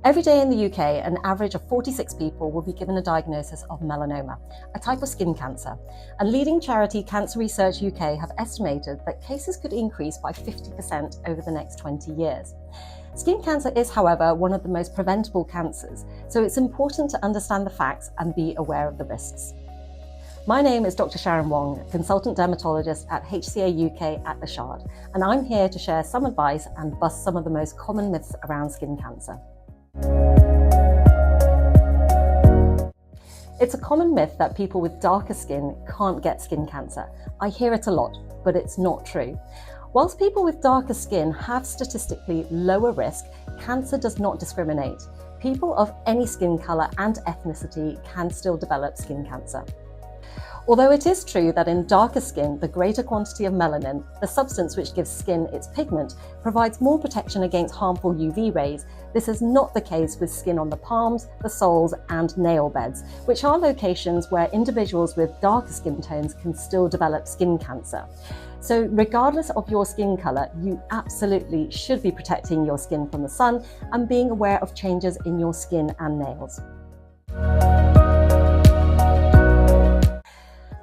Every day in the UK, an average of 46 people will be given a diagnosis of melanoma, a type of skin cancer. And leading charity Cancer Research UK have estimated that cases could increase by 50% over the next 20 years. Skin cancer is, however, one of the most preventable cancers, so it's important to understand the facts and be aware of the risks. My name is Dr. Sharon Wong, consultant dermatologist at HCA UK at the Shard, and I'm here to share some advice and bust some of the most common myths around skin cancer. It's a common myth that people with darker skin can't get skin cancer. I hear it a lot, but it's not true. Whilst people with darker skin have statistically lower risk, cancer does not discriminate. People of any skin colour and ethnicity can still develop skin cancer. Although it is true that in darker skin, the greater quantity of melanin, the substance which gives skin its pigment, provides more protection against harmful UV rays, this is not the case with skin on the palms, the soles and nail beds, which are locations where individuals with darker skin tones can still develop skin cancer. So regardless of your skin colour, you absolutely should be protecting your skin from the sun and being aware of changes in your skin and nails.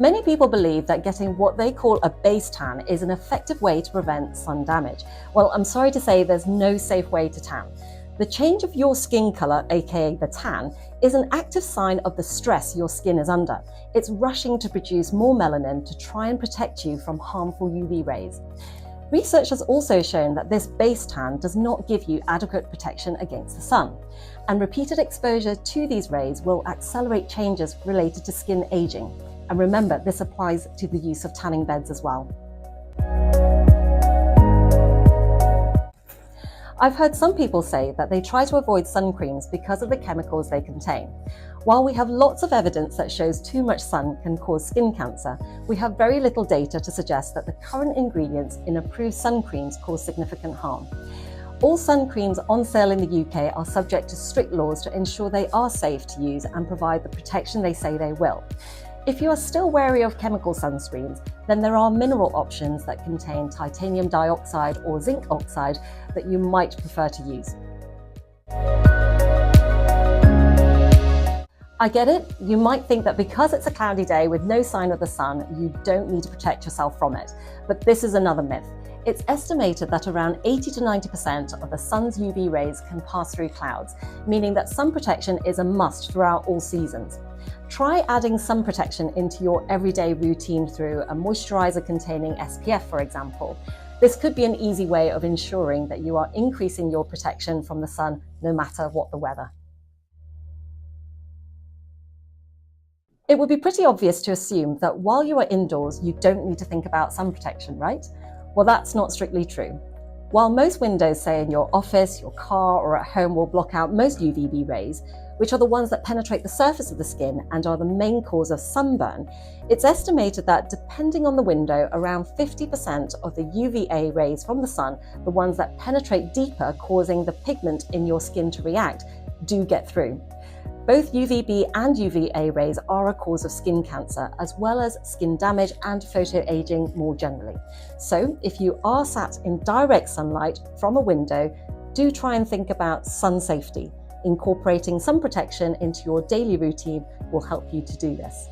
Many people believe that getting what they call a base tan is an effective way to prevent sun damage. Well, I'm sorry to say there's no safe way to tan. The change of your skin colour, aka the tan, is an active sign of the stress your skin is under. It's rushing to produce more melanin to try and protect you from harmful UV rays. Research has also shown that this base tan does not give you adequate protection against the sun, and repeated exposure to these rays will accelerate changes related to skin aging. And remember, this applies to the use of tanning beds as well. I've heard some people say that they try to avoid sun creams because of the chemicals they contain. While we have lots of evidence that shows too much sun can cause skin cancer, we have very little data to suggest that the current ingredients in approved sun creams cause significant harm. All sun creams on sale in the UK are subject to strict laws to ensure they are safe to use and provide the protection they say they will. If you are still wary of chemical sunscreens, then there are mineral options that contain titanium dioxide or zinc oxide that you might prefer to use. I get it, you might think that because it's a cloudy day with no sign of the sun, you don't need to protect yourself from it. But this is another myth. It's estimated that around 80 to 90% of the sun's UV rays can pass through clouds, meaning that sun protection is a must throughout all seasons. Try adding sun protection into your everyday routine through a moisturiser containing SPF, for example. This could be an easy way of ensuring that you are increasing your protection from the sun no matter what the weather. It would be pretty obvious to assume that while you are indoors, you don't need to think about sun protection, right? Well, that's not strictly true. While most windows, say in your office, your car, or at home will block out most UVB rays, which are the ones that penetrate the surface of the skin and are the main cause of sunburn, it's estimated that depending on the window, around 50% of the UVA rays from the sun, the ones that penetrate deeper, causing the pigment in your skin to react, do get through. Both UVB and UVA rays are a cause of skin cancer, as well as skin damage and photoaging more generally. So if you are sat in direct sunlight from a window, do try and think about sun safety. Incorporating sun protection into your daily routine will help you to do this.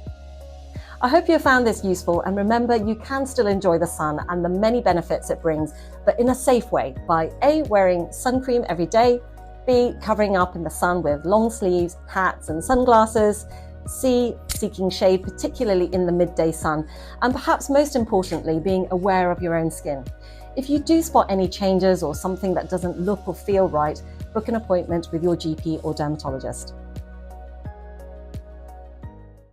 I hope you found this useful, and remember, you can still enjoy the sun and the many benefits it brings, but in a safe way by A, wearing sun cream every day, B, covering up in the sun with long sleeves, hats and sunglasses, C, seeking shade, particularly in the midday sun, and perhaps most importantly, being aware of your own skin. If you do spot any changes or something that doesn't look or feel right, book an appointment with your GP or dermatologist.